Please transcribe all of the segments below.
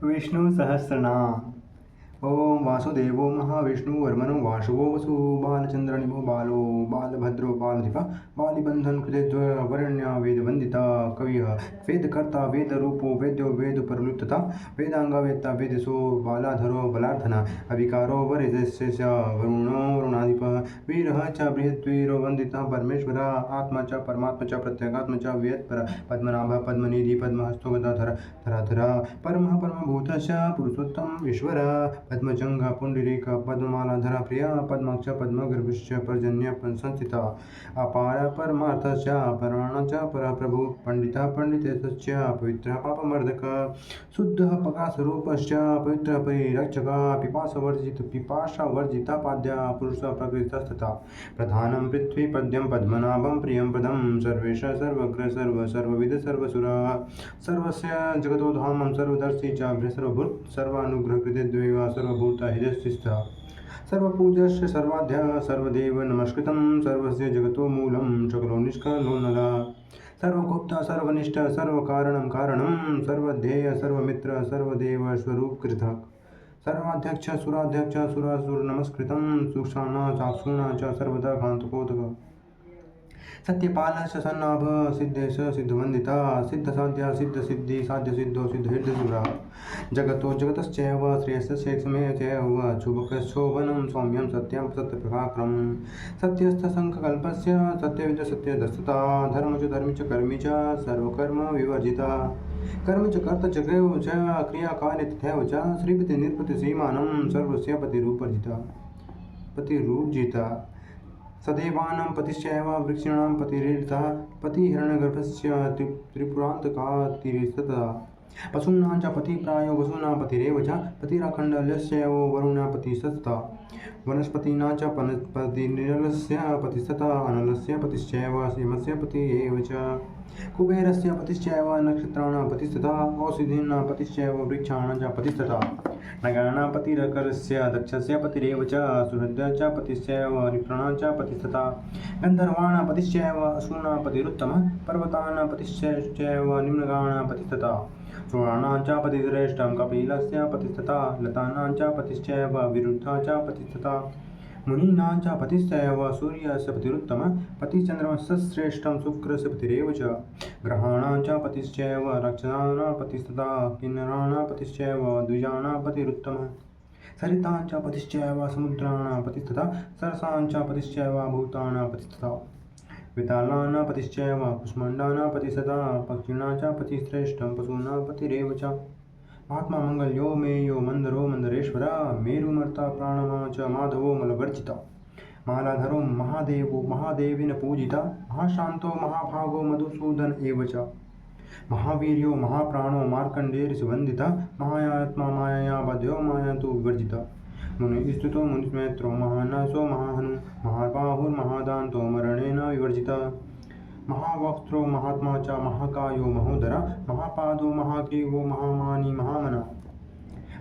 विष्णु सहस्रनाम। ओम वासुदेवो महाविष्णुवर्मनो वासुवो वसु बालचंद्रनिभो बालो बालभद्रो बालधिपा बालिबंधन कृतवरण्य वेदवंदिता कविः वेदकर्ता वेदरूपो वेद्यो वेदपरलुप्तता वेदांग वेत्ता वेदसो बालाधरो बलार्धना अविकारो वरिदस्य वरुणो वरुणाधिपः वीरः च बृहद्वीरो वंदितः परमेश्वर आत्मा च परमात्मा च प्रत्यगात्मा च वेत्पर पद्मनाभ पद्मनिधि पद्महस्तो गदाधर धराधर परमः परमभूतश्च पुरुषोत्तम ईश्वर पद्मजंघ पुंडरीक पद्ममालाधरा प्रिया पद्माक्ष पद्मगर्भश्च पर्जन्य संस्थिता अपार परमार्थश्च पराण च परप्रभु पंडितः पंडितेश्च पवित्रः पापमर्दक शुद्धः प्रकाशरूपश्च पवित्रः परिरक्षक पिपासावर्जिता पाद्या पुरुषः प्रकृतिस्तथा प्रधानं पृथ्वीपद्यं पद्मनाभं प्रियं पदं सर्वेश सर्वग्र सर्वविद सर्वसुरा सर्वस्य जगतो धामं सर्वदर्शी च सर्वभूत सर्वानुग्रहकृते द्वैवा सर्वभूता हृदयस्थितः सर्वपूज्यश्च सर्वाध्यः सर्वदेव नमस्कृतं सर्वस्य जगतो मूलं सकलो निष्कलो नरः सर्वगुप्ता सर्वनिष्ठ सर्वकारणं कारणं सर्वध्येय सर्वमित्र सर्वदेव स्वरूपकृतः सर्वाध्यक्ष सुराध्यक्ष सुरासुर नमस्कृतं सुक्षाणा चाक्षुणा च सर्वदा कान्तकोदकः सत्यपाल सन्नाभ सिद्धेश सिद्धवंदिता सिद्धसाध्या सिद्धसिद्धि साध्यसिद्धो सिद्धहृदयसुरा जगतो जगतश्चैव श्रेयस्येक्षमे चैव शुभकशोभनं सौम्यं सत्यं सत्यप्रभाक्रम सत्यस्थसङ्कल्पस्य सत्यविद सत्यदस्तता धर्म च धर्मी च कर्मी च सर्वकर्म विवर्जिता कर्म च कर्ता च क्रियो च क्रियाकार्य तथैव च श्रीपति निर्पति श्रीमानं सर्वस्य पतिरूर्जिता सदैवानं पतिश्चैव वृक्षाणां पतिरेरितः पतिहिरण्यगर्भस्य त्रिपुरान्तकातिरिस्ततः पशूनां च पतिप्रायो वसूनां पतिरेव च पतिराखण्डल्यस्यैव वरुणः पतिस्ततः वनस्पतीनां च पतिनिरलस्य पतिस्ततः अनलस्य पतिश्चैव सीमस्य पतिः एव च कुबेरस्य पतिश्चैव नक्षत्राणां पतिस्ततः औषधीनां पतिश्चैव वृक्षाणां च पतिस्ततः नगानां पतिरकरस्य दक्षस्य पतिरेव च सुहृदः च पतिश्चैव निप्राणां च पतिस्ततः गन्धर्वाणां पतिश्चैव असूनां पतिरुत्तमः पर्वतानां पतिश्चैव निम्नगानां पतिस्ततः सुराणां च पतिश्रेष्ठं कपिलस्य पतिस्ततः लतानां च पतिश्चैव विरुद्धः च पतिस्ततः मुनीनां च पतिश्चैव सूर्यस्य पतिरुत्तमः पतिश्चन्द्रमस्य श्रेष्ठं शुक्रस्य पतिरेव च ग्रहाणां च पतिश्चैव राक्षसानां पतिस्ततः किन्नराणां पतिश्चैव द्विजानां पतिरुत्तमः सरितां च पतिश्चैव समुद्राणां पतिस्ततः सरसां च पतिश्चैव भूतानां पतिस्ततः वितालानां पतिश्चैव कुष्माण्डानां पतिस्ततः पक्षिणां च पतिश्रेष्ठं पशूनां पतिरेव च महात्मा मंगल्यो मेयो मंदरो मंदरेश्वर मेरुमर्ता प्राणमा च माधवो मलवर्जिता मालाधरो महादेवो महादेवेन पूजिता महाशांतो महाभागो मधुसूदन एव च महावीर्यो महाप्राणो मार्कंडेयर्षिवन्दिता मायात्मा मायया बध्यो माया तु विवर्जिता मुनिस्तुतो मुनिस्मैत्रो महानासो महाहनु महाबाहुर्महादान्तो मरणेन विवर्जिता महावक्त्रो महात्मा च महाकायो महोदरा महापादो महाग्रीवो महामानी महामना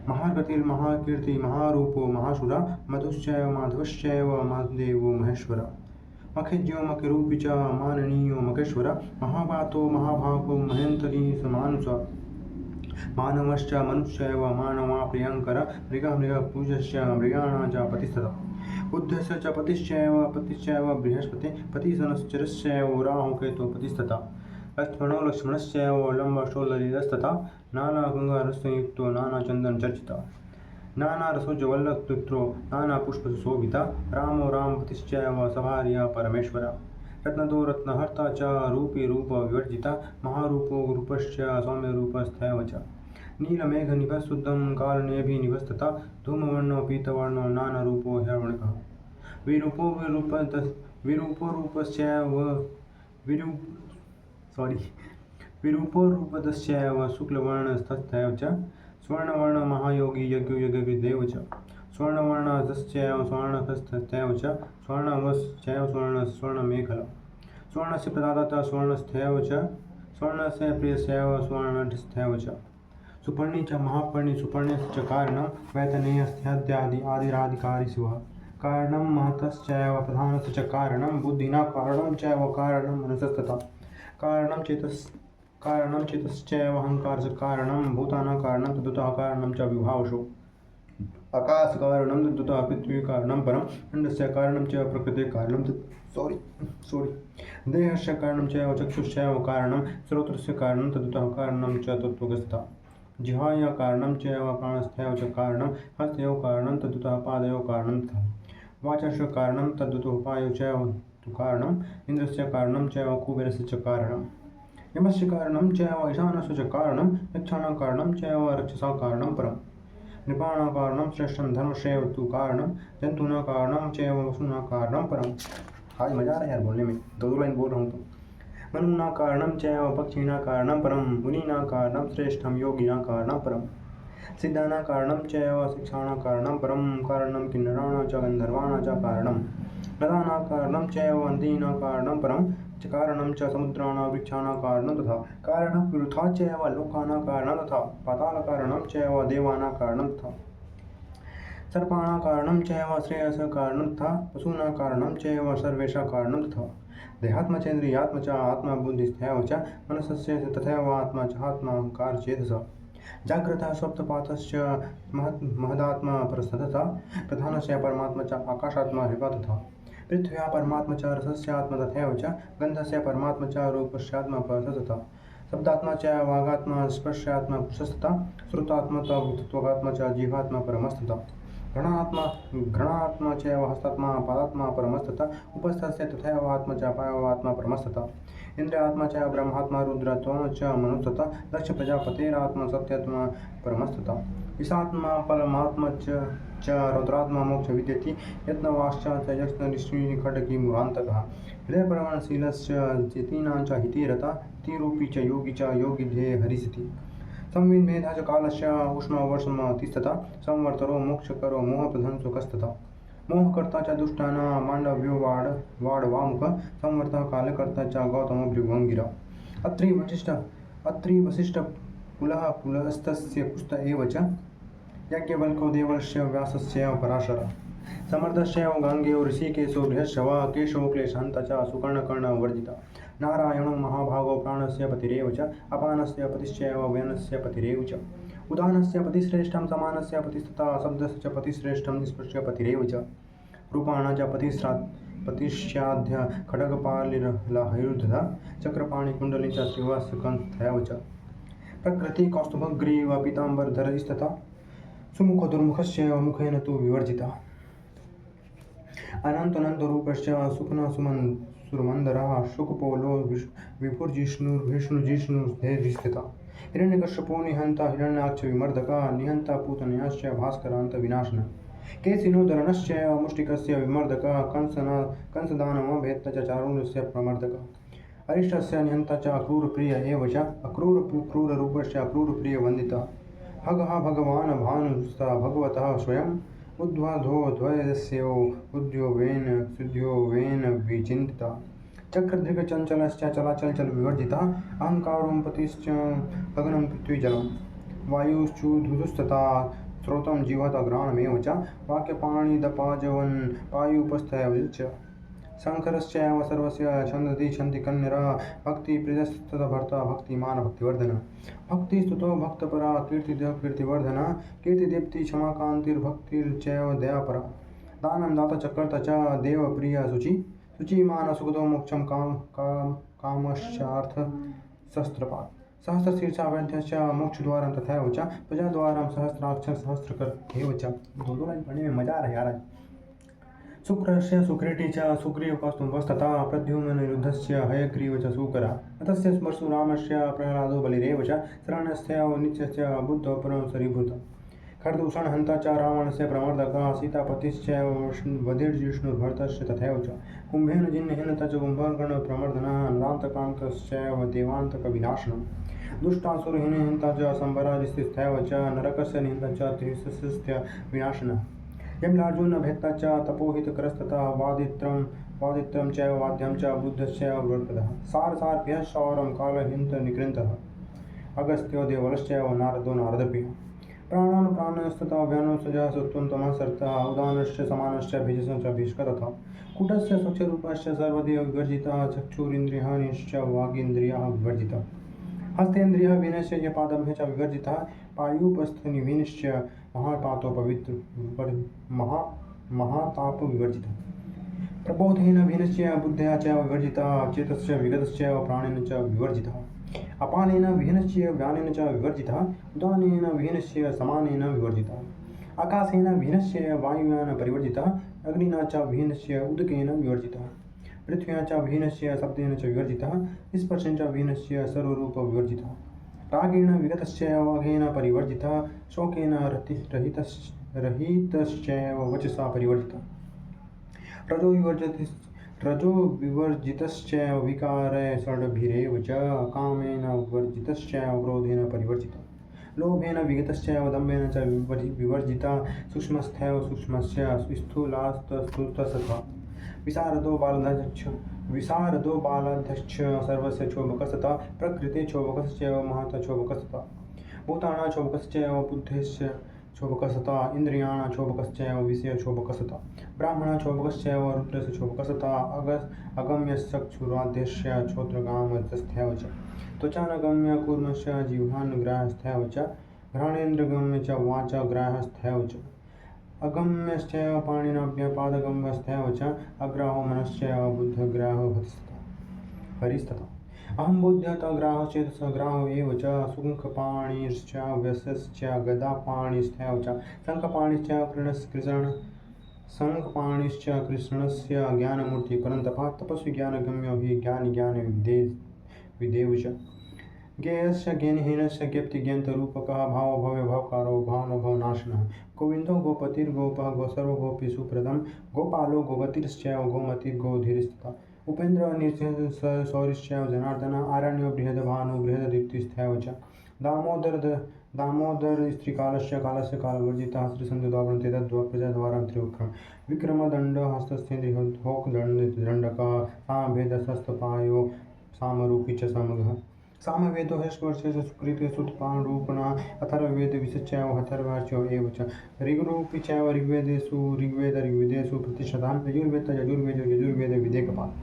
महागतिर्महाकीर्ति महारूपो महाशुरा मधुश्चैव माधवश्चैव महादेवो महेश्वर मखिज्यो मखरूपी च माननीयो मखेश्वर महावातो महाभागो महेन्तरी समानुष मानवश्च मनुष्यैव मानवा प्रियंकर मृगपूजश्च मृगाणां च पतिस्ततः बुद्धस्य च पतिश्चैव बृहस्पति पतिशनश्चरश्चैव राहुकेतो पतिस्ततः लक्ष्मणो लक्ष्मणश्चैव लम्बशोललितस्ततः नानागङ्गारसयुक्तो नानाचन्दनचर्चितः नानारसोज्ज्वलपुत्रो नानापुष्पशोभिता रामो रामपतिश्चैव सभार्या परमेश्वर रत्नदो रत्नहर्ता च रूपी रूपविवर्जिता महारूपो रूपश्च सौम्यरूपस्थैव च नीलमेघनिभः शुद्धं कालनेभिनिभस्तथा धूमवर्णो पीतवर्णो नानारूपो ह्यवर्णकः विरूपो रूपदश्चैव शुक्लवर्णस्तथैव च स्वर्णवर्ण महायोगी यज्ञविदेव च स्वर्णवर्णदश्चैव स्वर्णकस्तथैव च स्वर्णवश्चैव स्वर्णमेखला स्वर्णस्य प्रदाता स्वर्णस्थैव च स्वर्णस्य प्रियस्यैव स्वर्णस्थैव च सुपर्णी च महापर्णी सुपर्णे च कारणं वैतनेयस्थ्याद्यादि आदिराधिकारी शिवः कारणं महतश्चैव प्रधानस्य च कारणं बुद्धिना कारणं चैव कारणं मनसस्तथा कारणं कारणं चितश्चैव अहङ्कारस्य कारणं भूतानां कारणं तद्वतः कारणं च विभावशो आकाशकारणं तद्वतः पृथ्वीकारणं परं खण्डस्य कारणं च प्रकृतेः कारणं देहस्य कारणं च चक्षुश्चैव कारणं श्रोत्रस्य कारणं तद्वतः कारणं च तत्त्वगतः जिह्वाया कारणं चैव प्राणस्थैव च कारणं हस्तयोः कारणं तद्वतः पादयोः कारणं तथा वाचस्य कारणं तद्वतोपायो चैव कारणम् इन्द्रस्य कारणं चैव कुबेरस्य च कारणम् यमस्य कारणं चैव ईशानस्य च कारणं यक्षाणां कारणं चैव रक्षसां कारणं परम् नृपाणां कारणं श्रेष्ठं धर्मस्यैव तु कारणं जंतूनां कारणं चैव वसूनां कारणं परम्। आज मजा आ रहा है यार बोलने में, दो लाइन बोल रहा हूँ तो। मनुना कारणं चैव पक्षिणां कारणं परं मुनीनां कारणं श्रेष्ठं योगिनां कारणं परम् सिद्धानां कारणं चैव शिक्षाणां कारणं परं कारणं किन्नराणां च गन्धर्वाणां च कारणं नदानां कारणं चैव नदीनां कारणं परं च कारणं च समुद्राणां वृक्षाणां कारणं तथा कारणं पृथा चैव लोकानां कारणं तथा पातालकारणं चैव देवानां कारणं तथा सर्पाणां कारणं चैव श्रेयसः कारणं तथा पशूनां कारणं चैव सर्वेषां कारणं तथा देहात्मा चेन्द्रियात्मा च आत्मा बुद्धिस्थैव च मनसस्य तथैव आत्मा च आत्माहंकार चेतसः जाग्रतः स्वप्नपातश्च महदात्मा परस्तथा प्रधानस्य परमात्मा च आकाशात्मा हृपा तथा पृथ्व्या परमात्मा च रसस्यात्मा तथैव च गन्धस्य परमात्मा च रूपस्यात्मा परस्तथा शब्दात्मा च वागात्मा स्पर्शात्मा पुरुषस्तथा श्रुतात्मा त्वगात्मा च जीवात्मा परमस्तथा घृणात्मा च हस्तात्मा पादात्मा परमस्तथा उपस्थस्य तथैव आत्मा च पायवात्मा परमस्तथा इंद्रियात्मा च ब्रह्मात्मा रुद्रत्वं च मनुस्तथा दक्ष प्रजापतेरात्मा सत्यात्मा परमस्तथा ईशात्मा परमात्मा च रौद्रात्मा मोक्ष विद्यति यत्नवाश्च तेजस्निष्णुनि खड्गी मुरान्तकः हृदयप्रवणशीलश्च चेतीनां च हितिरता हितिरूपी च योगी च योगिध्ये हरिसिति संविन्मेधा च कालस्य उष्णवर्षमतिस्तथा संवर्तरो मोक्षकरो मोहप्रधंसो कस्तथा मोहकर्ता च दुष्टानां माण्डव्यो वाडवामुख संवर्तः कालकर्ता च गौतमो भृगुवङ्गिरा अत्रि वसिष्ठ पुलस्तस्य कुस्त एव च याज्ञवल्क्यो देवस्य व्यासस्य पराशरः समर्थस्यैव गाङ्गेयो ऋषिकेशो बृहस्पवा केशो क्लेशहन्ता च सुकर्णकर्णवर्जिता नारायणो महाभागो प्राणस्य पतिरेव च अपानस्य पतिश्चैव व्यनस्य पतिरेव च उदानस्य पतिश्रेष्ठं समानस्य पतिस्तथा शब्दस्य च पतिश्रेष्ठं निष्पृश्य पतिरेव च रूपाणां च पतिश्चाद्य खड्गपालिर्लाहैरुद्धता चक्रपाणिकुण्डली च श्रीवासकंस्थैव च प्रकृति कौस्तुभग्रीव पीताम्बरधरस्तथा सुमुख दुर्मुखस्यैव मुखेन तु विवर्जिता अनन्तरूपस्य सुखना सुरमन्दरः शुकपोलो विभुर्जिष्णुर्विष्णुजिष्णुर्धैर्यस्थिता हिरण्यकश्यपो निहन्ता हिरण्याक्ष विमर्दका निहन्ता पूतनयाश्च भास्करान्त विनाशनः केशिनोदरणश्चैव मुष्टिकस्य विमर्दकः कंसदानवो भेत्ता च चारुण्यस्य प्रमर्दकः अरिष्टस्य निहन्ता च अक्रूरप्रिय एव च अक्रूररूपस्य अक्रूरप्रियवन्दितः भगः भगवान् भानुस्तः भगवतः स्वयम् उद्ध्वधो उद्यो वेन विचिन्तिता चक्रदृगचञ्चलश्च चलाचलचल विवर्जिता अहङ्कारो पतिश्च गगनं पृथ्वीजलं वायुश्चुधुस्तथा स्रोतं जीवत घ्राणमेव च वाक्यपाणिदपाजवन् पायुपस्थैव च शङ्करश्चैव सर्वस्य छन्दति छन्ति कन्यरा भक्तिप्रियस्ततः भर्ता भक्तिमान भक्तिवर्धन भक्तिस्तुतो भक्तपरा कीर्तिदेव कीर्तिवर्धना कीर्तिदीप्ति क्षमाकान्तिर्भक्तिर्चैव दयापरा दानं दाता चक्रता च देवप्रिया शुचिमान सुखदो मोक्षं कामश्चार्थ शस्त्रपात् सहस्रशीर्षा वैद्यश्च मोक्षद्वारं तथैव च प्रजाद्वारं सहस्राक्षर सहस्रकर एव च। दो लाइन पढ़ने में मजा आ रहा है यार। शुक्रस्य सुक्रीटी च सुग्रीवकौस्तुभस्तथा प्रद्युम्ननिरुद्धस्य हयग्रीव च सूकरा अतस्य परशुरामस्य प्रह्लादो बलिरेव च शरण्यस्य नित्यस्य बुद्धो परमसरीभूतः खरदूषणहन्ता च रावणस्य प्रमर्दकः सीतापतिश्चैव वधिर्जिष्णुर्भरतस्य तथैव च कुम्भेन जिह्निहन्ता च कुम्भकर्णप्रमर्दनः नरान्तकान्तश्चैव देवान्तकविनाशनः दुष्टासुरहिनिहन्ता च सम्भराजिस्थितैव च नरकस्य निहन्ता च त्रिशस्य विनाशनः यमलार्जुन भेत्ता च तपोहितकरस्तथा वादित्रं चैव वाद्यं च बुद्धश्चैव वरप्रदः सारसार्भ्यः शौरं कालहिन्तनिकृन्तः अगस्त्यो देवलश्चैव नारदो नारदप्रियः प्राणान् प्राणस्तथा व्यानोसजः सत्त्वं तमः सर्तः उदानश्च समानश्च भिजश्च भीष्क तथा कूटस्य स्वच्छरूपश्च सर्वदेव विवर्जितः चक्षुरिन्द्रियाणिश्च वागीन्द्रियाः विवर्जितः हस्तेन्द्रियः विनश्य च पादभ्यः च विवर्जितः पायुपस्थनिविनश्य महापातो महातापविवर्जितः प्रबोधेन विनश्य बुद्ध्या च विवर्जितः चेतस्य विगतश्च प्राणेन च विवर्जितः अपानेन विहीनस्य व्यानेन च विवर्जितः उदानेन विहीनस्य समानेन विवर्जितः आकाशेन विहीनस्य वायुव्यान परिवर्जितः अग्निना च विहीनस्य उदकेन विवर्जितः पृथ्व्या च विहीनस्य शब्देन च विवर्जितः स्पर्शेन च विहीनस्य सर्वरूप विवर्जितः रागेण विगतस्य वाघेन परिवर्जितः शोकेन रहितश्चैव वचसा परिवर्जितः रजो विवर्जितश्चैव विकारे षड्भिरेव च कामेन वर्जितश्चैव क्रोधेन परिवर्जितः लोभेन विगतश्चैव दम्भेन च विवर्जितः सूक्ष्मस्थैव सूक्ष्मस्य स्थूलास्तस्थूलस्तथा विशारदो बालाध्यक्ष सर्वस्य क्षोभकस्तथा प्रकृते क्षोभकश्चैव महतः क्षोभकस्तथा भूतानां क्षोभकश्चैव बुद्धेश्च क्षोभकस्तथा इन्द्रियाणां क्षोभकश्चैव विषयक्षोभकस्तथा ब्राह्मणः क्षोभकश्चैव रुद्रस्य क्षोभकस्तथा अगम्यश्चक्षुराद्यस्य श्रोत्रगामस्तथैव च त्वचानगम्य कूर्मस्य जिह्वानुग्राहस्थैव च घ्राणेन्द्रगम्य च वाचाग्राहस्थैव च अगम्यश्चैव पाणिनाभ्यपादगम्यस्थैव च अग्राहो मनश्चैव बुद्धग्राहो हरिस्तथा अहं बुद्ध्यतग्राहो चेतसः ग्राहो एव च सुखपाणिश्च व्यसश्च गदापाणिस्थैव च शङ्खपाणिश्च कृष्णस्य ज्ञानमूर्ति परन्तपः तपस्वी ज्ञानगम्यो हि ज्ञानिज्ञानविदेव च ज्ञेयस्य ज्ञानहीनस्य ज्ञप्तिज्ञानरूपकः भावभव्यभावकारो भावनभवनाशनः गोविन्दो गोपतिर्गोपः सर्वगोपीषु प्रदं गोपालो गोगतिश्चैव गोमतिर्गोधीरस्तथा उपेन्द्र निर्शौरिश्चैव जनार्दन आरण्यो बृहद्भानु बृहददीप्तिस्थैव च दामोदर स्त्रीकालस्य कालस्य कालवर्जितः श्रीसन्धुद्वावरन्ते तद्प्रजाद्वारं त्रिविक्रम विक्रमदण्ड हस्तस्थेन्द्रिहोकदण्डकः सामभेदशस्तपायो सामरूपी च समगः सामवेदो ह्यस्पर्शेषु सुकृते सुतपाणरूपणः अथर्ववेदविषश्चैव अथर्वाच्यो एव च ऋग्रूपी चैव ऋग्वेदेषु प्रतिशतः यजुर्वेदविदेकपात्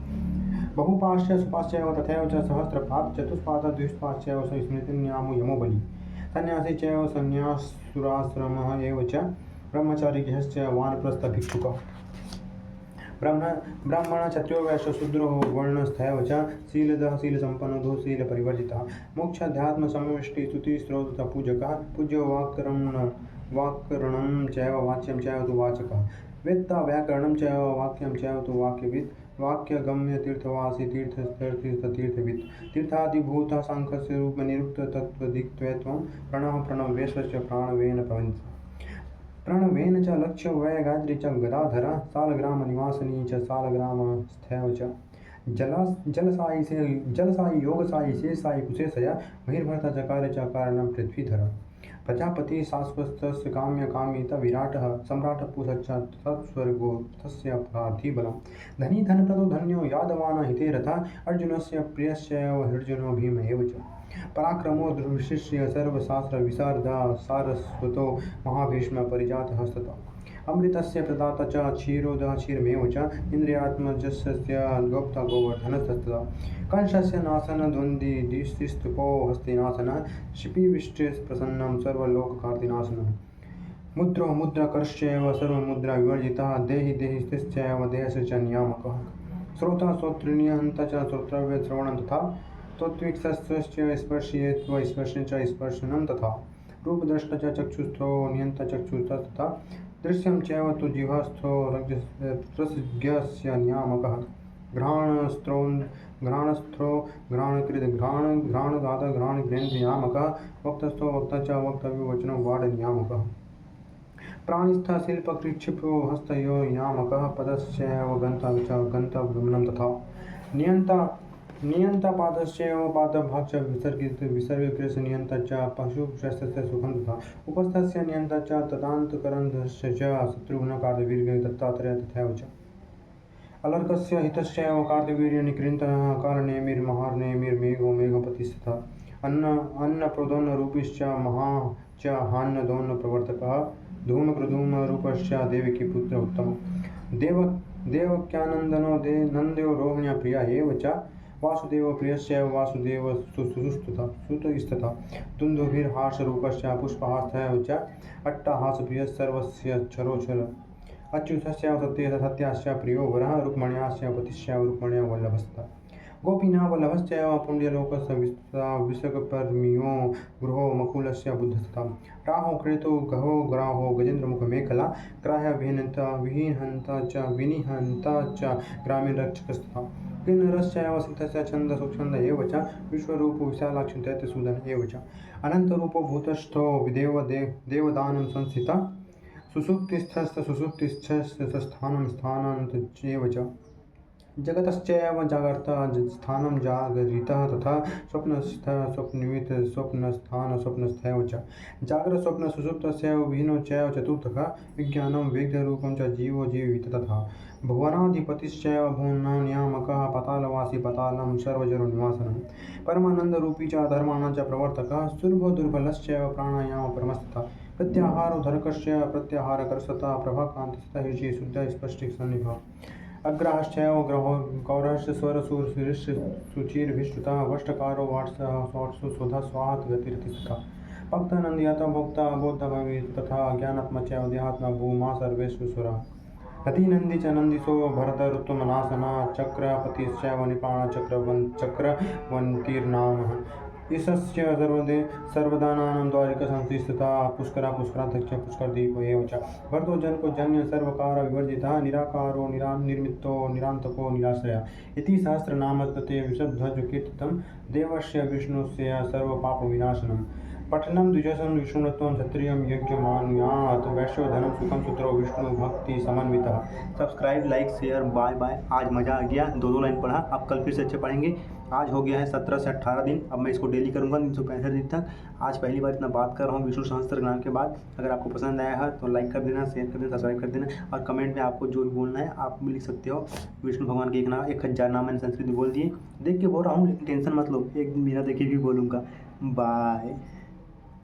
बहुपाश्च सुपाश्चैव तथैव च सहस्रपात् चतुष्पात् द्विष्पाश्चैव स्मृतिन्यामो यमो बलि सन्न्यासी चैव सन्न्यासुराश्रमः एव च ब्रह्मचारिगृहश्च वानप्रस्थभिक्षुकः ब्राह्मण क्षत्रियो वैश्य शूद्रो वर्णस्थैव च शीलदः शीलसम्पन्नो शीलपरिवर्जितः मोक्षाध्यात्मसमष्टि स्तुतिस्रोतः पूजकः पूज्यो वाक्करणं चैव वाच्यं चैव तु वाचकः वेत्ता व्याकरणं चैव वाक्यं चैव तु वाक्यवित् वाक्यगम्य तीर्थवासी तीर्थवित् तीर्थादिभूतः साङ्ख्यस्य रूपनिरुक्ततत्त्वदिक्त्वं प्रणवेश्वस्य प्राणवेन प्रवञ्च प्रणवेन च लक्ष्य वै गायत्री च गदाधर सालग्रामनिवासिनी च सालग्रामस्थैव च जलसायि योगसायि शेषसायि कुशेशया बहिर्भर्ता चकार च कारणं पृथ्वीधर प्रजापति शाश्वतस्य काम्यकामित विराटः सम्राट पुरुषश्च तत्स्वर्गो तस्य पार्थिबलं धनी धनप्रदो धन्यो यादवान् हिते रथः अर्जुनस्य प्रियश्चैव अर्जुनो भीम एव च पराक्रमो दुर्विशिष्य सर्वशास्त्रविशारदा सारस्वतो महाभीष्म परिजातः स्ततः अमृतस्य प्रदाता च क्षीरोदः क्षीरमेव च इन्द्रियात्मजस्य गोप्ता गोवर्धनस्ततः कंसस्य नाशन द्वन्द्विदिस्तुपो हस्तिनाशनः शिपिविष्टप्रसन्नं सर्वलोककार्तिनाशनः मुद्रो मुद्राकर्श्चैव सर्वमुद्रा विवर्जितः देहिस्थिश्चैव देहस्य च नियामकः श्रोता श्रोत्रिण्यहन्ता च श्रोत्रव्य श्रवणं तथा त्वत्वीक्षश्च स्पर्शयेत्व स्पर्शं च स्पर्शनं तथा रूपद्रष्टा च चक्षुस्थो नियन्ता चक्षुस्तथा दृश्यं चैव तु जिह्वास्थो रसज्ञस्य नियामकः घ्राणस्थो घ्राणकृत् घ्राणदाता घ्राणग्रन्थनियामकः वक्तस्थो वक्ता च वक्तव्यवचनो वाडनियामकः प्राणिस्थः शिल्पकृच्छिपो हस्तयो नियामकः पदश्चैव गन्ता च गन्तव्यगमनं तथा नियंता पादश्चैव पादभाग च विसर्गकृस्य नियंता च पशुपक्षस्य सुखं तथा उपस्थस्य नियंता च तदान्तकरन्धस्य च शत्रुघ्नकार्तवीर्य दत्तात्रेय तथैव च अलर्कस्य हितश्चैव कार्तवीर्यनिकृन्तः कालनेमिर्महार्नेमिर्मेघो मेघपतिस्तथा अन्नप्रदोन्नरूपिश्च महा च हान्यदोन्नप्रवर्तकः धूमकृधूमरूपश्च देवकीपुत्र उत्तमः देवक्यानन्दनो नन्द्यो रोहिण्या प्रिया एव च वासुदेव प्रियस्य वासुदेव सुतस्तथा दुन्दुभिर्हासरूपस्य पुष्पहासः च अट्टहासप्रियः सर्वस्य क्षरोक्षर अच्युतस्य सत्यास्य प्रियो वरः रुक्मण्यास्य पतिस्य रुक्मण्या वल्लभस्तः गोपीनां वल्लभस्य पुण्यलोकस्य विसर्गपर्मियो गृहो मकुलस्य बुद्धस्तथा राहो कृतो गहो ग्राहो गजेन्द्रमुखमेखला ग्राह्य विहन्ता च विनिहन्ता च ग्रामीणरक्षकस्तथा किन्नरस्यैव सिद्धस्य छन्दसुच्छन्द एव च विश्वरूपो विशालाक्षं दैत्यसूदन एव च अनन्तरूपो भूतस्थो देवदानं संस्थिता सुसुप्तिस्थस्थानं स्थानान्तरेव च जगतश्चैव जागर्ता स्थानं जागरितः तथा स्वप्नस्थः स्वप्नवित् स्वप्नस्थान स्वप्नस्थैव च जाग्रस्वप्नसुषुप्तस्यैव विहीनो चैव चतुर्थः विज्ञानं वेगरूपं च जीवो जीवित तथा भुवनाधिपतिश्चैव भुवननियामकः पातालवासी पातालं सर्वजरनिवासनं परमानन्दरूपी च धर्माणां च प्रवर्तकः सुलभो दुर्बलश्चैव प्राणायामपरमस्तः प्रत्याहारो धरकस्य प्रत्याहारकर्षता प्रभाकान्तस्तः ऋषि शुद्धस्पष्टिसन्निभः अग्रहश्चैव गौरश्च स्वरसूर्शिरिश्रुचिर्भिष्टुतः वष्टकारो वाट्सु स्वधा स्वाहात् गतिरतिस्तथा भक्तानन्दयता भोक्ता बोद्धभवित् तथा ज्ञानात्मा चैव देहात्मा भूमा सर्वेश्वरः रतिनन्दी च नन्दिसो भरतऋतुमनासना चक्रपतिश्चैव चक्रवन्तीर्नामः ईशस्य सर्वदानानां द्वारिकसंस्थितः पुष्कराध्यक्ष पुष्करदीपो एव च भरतो जनको जन्य सर्वकार विवर्जितः निराकारो निर्मितो निरान्तको निराश्रयः इति सहस्रनामतते विशुद्धध्वज कीर्तितं देवस्य विष्णुस्य सर्वपापविनाशनम् पठनं द्विजसं विष्णुत्वं क्षत्रियं यज्ञमानुयात् वैश्वधनं सुखम सूत्रो विष्णु भक्ति समन्वितः। Subscribe like share bye bye. आज मज़ा आ गया, दो लाइन पढ़ा, अब कल फिर से अच्छे पढ़ेंगे। आज हो गया है 17 से 18 दिन, अब मैं इसको डेली करूँगा 365 दिन तक। आज पहली बार इतना बात कर रहा हूँ विष्णु सहस्त्र नाम के बाद। अगर आपको पसंद आया है तो लाइक कर देना, शेयर कर देना, सब्सक्राइब कर देना और कमेंट में आपको जो भी बोलना है आप भी लिख सकते हो। विष्णु भगवान के 1000 नाम मैंने संस्कृत में बोल दिए, देख के बोल रहा हूँ लेकिन टेंशन मत लो, एक दिन बिना देखे भी बोलूँगा। बाय।